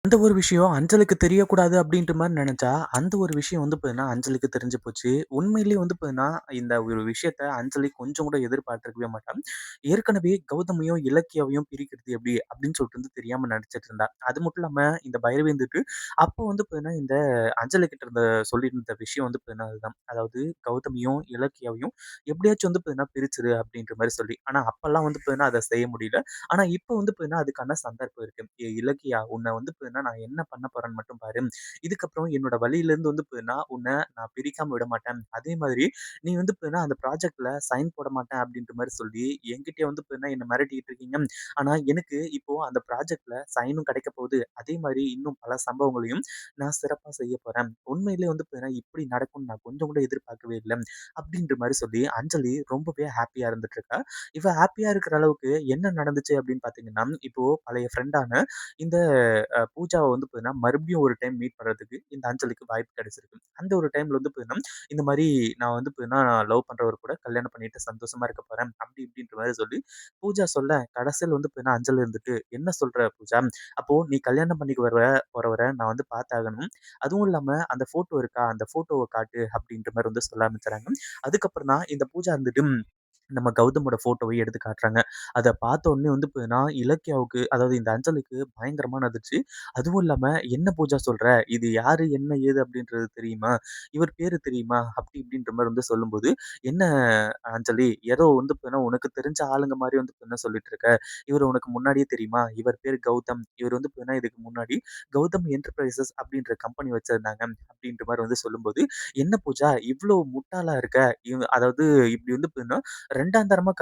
அந்த ஒரு விஷயம் அஞ்சலுக்கு தெரியக்கூடாது அப்படின்ற மாரி நெனச்சா, அந்த ஒரு விஷயம் வந்து பார்த்தீங்கன்னா, அஞ்சலிக்கு தெரிஞ்சு போச்சு. உண்மையிலேயே வந்து பார்த்தீங்கன்னா, இந்த ஒரு விஷயத்த அஞ்சலி கொஞ்சம் கூட எதிர்பார்த்திருக்கவே மாட்டா. ஏற்கனவே கௌதமையும், இலக்கியாவையும் பிரிக்கிறது எப்படி அப்படின்னு சொல்லிட்டு வந்து தெரியாம நடிச்சிட்டு இருந்தா. அது மட்டும் இல்லாம இந்த பைரவி வந்துட்டு, அப்போ வந்து பார்த்தீங்கன்னா, இந்த அஞ்சலி கிட்ட சொல்லியிருந்த விஷயம் வந்து பார்த்தீங்கன்னா அதுதான். அதாவது கௌதமியும், இலக்கியாவையும் எப்படியாச்சும் வந்து பார்த்தீங்கன்னா பிரிச்சுரு அப்படின்ற மாரி சொல்லி. ஆனா அப்பல்லாம் வந்து பார்த்தீங்கன்னா, அத செய்ய முடியல. ஆனா இப்ப வந்து பார்த்தீங்கன்னா, அதுக்கான சந்தர்ப்பம் இருக்கு. இலக்கியா உன்ன வந்து பார்த்தீங்கன்னா, நான் என்ன பண்ண போறேன்னு மட்டும் பாரு. இதுக்கப்புறம் என்னோட வழியிலேருந்து வந்து பார்த்தீங்கன்னா, உன்ன நான் பிரிக்காம விட மாட்டேன். அதே மாதிரி நீ வந்து பார்த்தீங்கன்னா, அந்த ப்ராஜெக்ட்ல சைன் போட மாட்டேன் அப்படின்ற மாரி சொல்லி, என்கிட்டயே வந்து பார்த்தீங்கன்னா, என்ன மிரட்டிட்டு இருக்கீங்க. ஆனா எனக்கு இப்போ அந்த ப்ராஜெக்ட்ல சைனும் கிடைக்க போகுது. அதே மாரி இன்னும் பல சம்பவங்களையும் நான் சிறப்பா செய்ய போறேன். உண்மையிலேயே வந்து பார்த்தீங்கன்னா, இப்படி நடக்கும்னு நான் கொஞ்சம் கூட எதிர்பார்க்கவே இல்ல. அப்படின்ற மாரி சொல்லி அஞ்சலி ரொம்பவே ஹேப்பியா இருந்துட்டு இருக்கா. இவ ஹேப்பியா இருக்கிற அளவுக்கு என்ன நடந்துச்சு அப்படின்னு பார்த்தீங்கன்னா, இப்போ பழைய ஃப்ரெண்டான இந்த பூஜாவ வந்து பார்த்தீங்கன்னா, மறுபடியும் ஒரு டைம் மீட் பண்றதுக்கு இந்த அஞ்சலிக்கு வாய்ப்பு கிடைச்சிருக்கு. அந்த ஒரு டைம்ல வந்து பார்த்தீங்கன்னா, இந்த மாரி நான் வந்து பார்த்தீங்கன்னா, லவ் பண்றவர் கூட கல்யாணம் பண்ணிட்டு சந்தோஷமா இருக்க போறேன். அப்படி இப்படின்ற மாரி சொல்லி பூஜா சொல்ல, கடைசியில வந்து பார்த்தீங்கன்னா, அஞ்சலி இருந்துட்டு, "என்ன சொல்ற பூஜா? அப்போ நீ கல்யாணம் பண்ணிக்க போறவர நான் வந்து பார்த்தாகணும். அதுவும் இல்லாம அந்த ஃபோட்டோ இருக்கா? அந்த ஃபோட்டோவ காட்டு." அப்படின்ற மாரி வந்து சொல்ல ஆரம்பிச்சுறாங்க. அதுக்கப்புறம் தான் இந்த பூஜா வந்துட்டு நம்ம கௌதமோட ஃபோட்டோவையும் எடுத்து காட்டுறாங்க. அத பார்த்த உடனே வந்து பார்த்தீங்கன்னா, இலக்கியாவுக்கு அதாவது இந்த அஞ்சலிக்கு பயங்கரமான அதிர்ச்சி. அதுவும் இல்லாம, "என்ன பூஜா சொல்ற? இது யாரு? என்ன? ஏது? அப்படின்றது தெரியுமா? இவர் பேரு தெரியுமா?" அப்படி இப்படின்ற மாரி வந்து சொல்லும்போது, "என்ன அஞ்சலி, ஏதோ வந்து பார்த்தீங்கன்னா, உனக்கு தெரிஞ்ச ஆளுங்க மாரி வந்து பார்த்தீங்கன்னா சொல்லிட்டு இருக்க. இவரு உனக்கு முன்னாடியே தெரியுமா? இவர் பேரு கௌதம். இவர் வந்து பார்த்தீங்கன்னா, இதுக்கு முன்னாடி கௌதம் என்டர்பிரைசஸ் அப்படின்ற கம்பெனி வச்சிருந்தாங்க." அப்படின்ற மாரி வந்து சொல்லும்போது, "என்ன பூஜா இவ்ளோ முட்டாளா இருக்க? அதாவது இப்படி வந்து பார்த்தீங்கன்னா 2ஆம் தரமா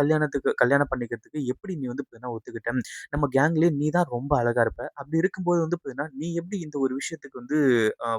கல்யாணம் பண்ணிக்கிறதுக்கு எப்படி நீ வந்து பார்த்தீங்கன்னா ஒத்துக்கிட்ட? நம்ம கேங்லயே நீ தான் ரொம்ப அழகா இருப்ப. அப்படி இருக்கும்போது வந்து பார்த்தீங்கன்னா, நீ எப்படி இந்த ஒரு விஷயத்துக்கு வந்து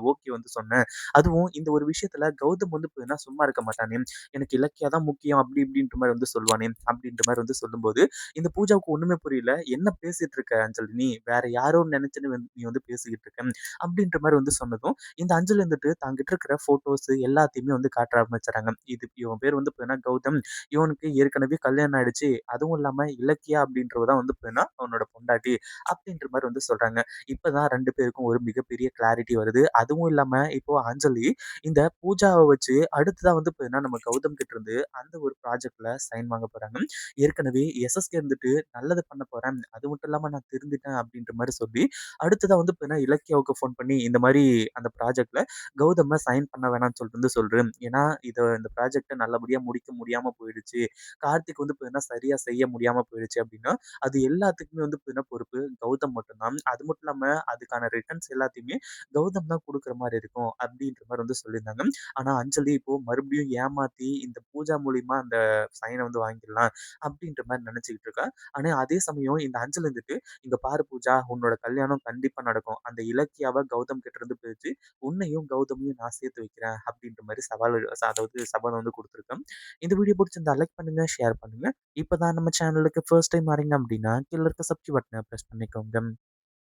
ஓகே வந்து சொன்ன? அதுவும் இந்த ஒரு விஷயத்துல கௌதம் வந்து பார்த்தீங்கன்னா சும்மா இருக்க மாட்டானே. எனக்கு இலக்கியா தான் முக்கியம் அப்படி இப்படின்ற மாரி வந்து சொல்வானே. அப்படின்ற மாரி வந்து சொல்லும்போது, இந்த பூஜாவுக்கு ஒண்ணுமே புரியல. என்ன பேசிட்டு இருக்க அஞ்சலி நீ? வேற யாரோன்னு நெனச்சுன்னு நீ வந்து பேசிக்கிட்டு இருக்க. அப்படின்ற மாரி வந்து சொன்னதும், இந்த அஞ்சலி வந்துட்டு தாங்கிட்ட இருக்கிற ஃபோட்டோஸ் எல்லாத்தையுமே வந்து காட்ட ஆரம்பிச்சுறாங்க. இவன் பேர் வந்து பார்த்தீங்கன்னா கௌதம். இவனுக்கு ஏற்கனவே கல்யாணம் ஆயிடுச்சு. அதுவும் இல்லாம இலக்கியா அப்படின்றவ தான் வந்து பார்த்தீங்கன்னா, அவனோட பொண்டாட்டி அப்படின்ற மாரி வந்து சொல்றாங்க. இப்ப தான் 2 பேருக்கும் ஒரு மிகப்பெரிய கிளாரிட்டி வருது. அதுவும் இல்லாம இப்போ அஞ்சலி இந்த பூஜாவ வச்சு அடுத்ததா வந்து பார்த்தீங்கன்னா, நம்ம கௌதம் கிட்ட இருந்து அந்த ஒரு ப்ராஜெக்ட்ல சைன் வாங்க போறாங்க. ஏற்கனவே எஸ்எஸ்கே இருந்துட்டு நல்லது பண்ண போறேன். அது மட்டும் இல்லாம நான் திருந்திட்டேன் அப்படின்ற மாரி சொல்லி, அடுத்ததா வந்து பார்த்தீங்கன்னா, இலக்கியாவுக்கு ஃபோன் பண்ணி இந்த மாரி அந்த ப்ராஜெக்ட்ல கௌதம சைன் பண்ண வேணாம்னு சொல்லிட்டு வந்து சொல்றேன். ஏன்னா, இந்த ப்ராஜெக்ட்ட நல்லபடியா முடிக்க முடியாம போயிடுச்சு. கார்த்திக் வந்து பார்த்தீங்கன்னா, சரியா செய்ய முடியாம போயிடுச்சு அப்படின்னா, அது எல்லாத்துக்குமே வந்து பார்த்தீங்கன்னா பொறுப்பு கௌதம் மட்டும் தான். அது மட்டும் இல்லாம அதுக்கான ரிட்டர்ன்ஸ் எல்லாத்தையுமே கௌதம் தான் குடுக்குற மாரி இருக்கும். அப்படின்ற மாரி வந்து சொல்லியிருந்தாங்க. ஆனா அஞ்சலி இப்போ மறுபடியும் ஏமாத்தி இந்த பூஜா மூலியமா அந்த சைன வந்து வாங்கிடலாம் அப்படின்ற மாரி நெனச்சுக்கிட்டு இருக்கா. ஆனா அதே சமயம் இந்த அஞ்சலி வந்துட்டு, "இங்க பாரு பூஜா, உன்னோட கல்யாணம் கண்டிப்பா நடக்கும். அந்த இலக்கியாவ கௌதம் கிட்ட இருந்து பிரிச்சு உன்னையும் கௌதமையும் நான் சேர்த்து வைக்கிறேன்." அப்படின்ற மாரி அதாவது சபதம் வந்து குடுத்துருக்கேன். இந்த வீடியோ பிடிச்சிருந்தா லைக் பண்ணுங்க, ஷேர் பண்ணுங்க. இப்பதான் நம்ம சேனலுக்கு ஃபர்ஸ்ட் டைம் வரீங்க அப்படின்னா, கீழ இருக்க சப்ஸ்கிரைப் பட்டன பிரஸ் பண்ணிக்கோங்க.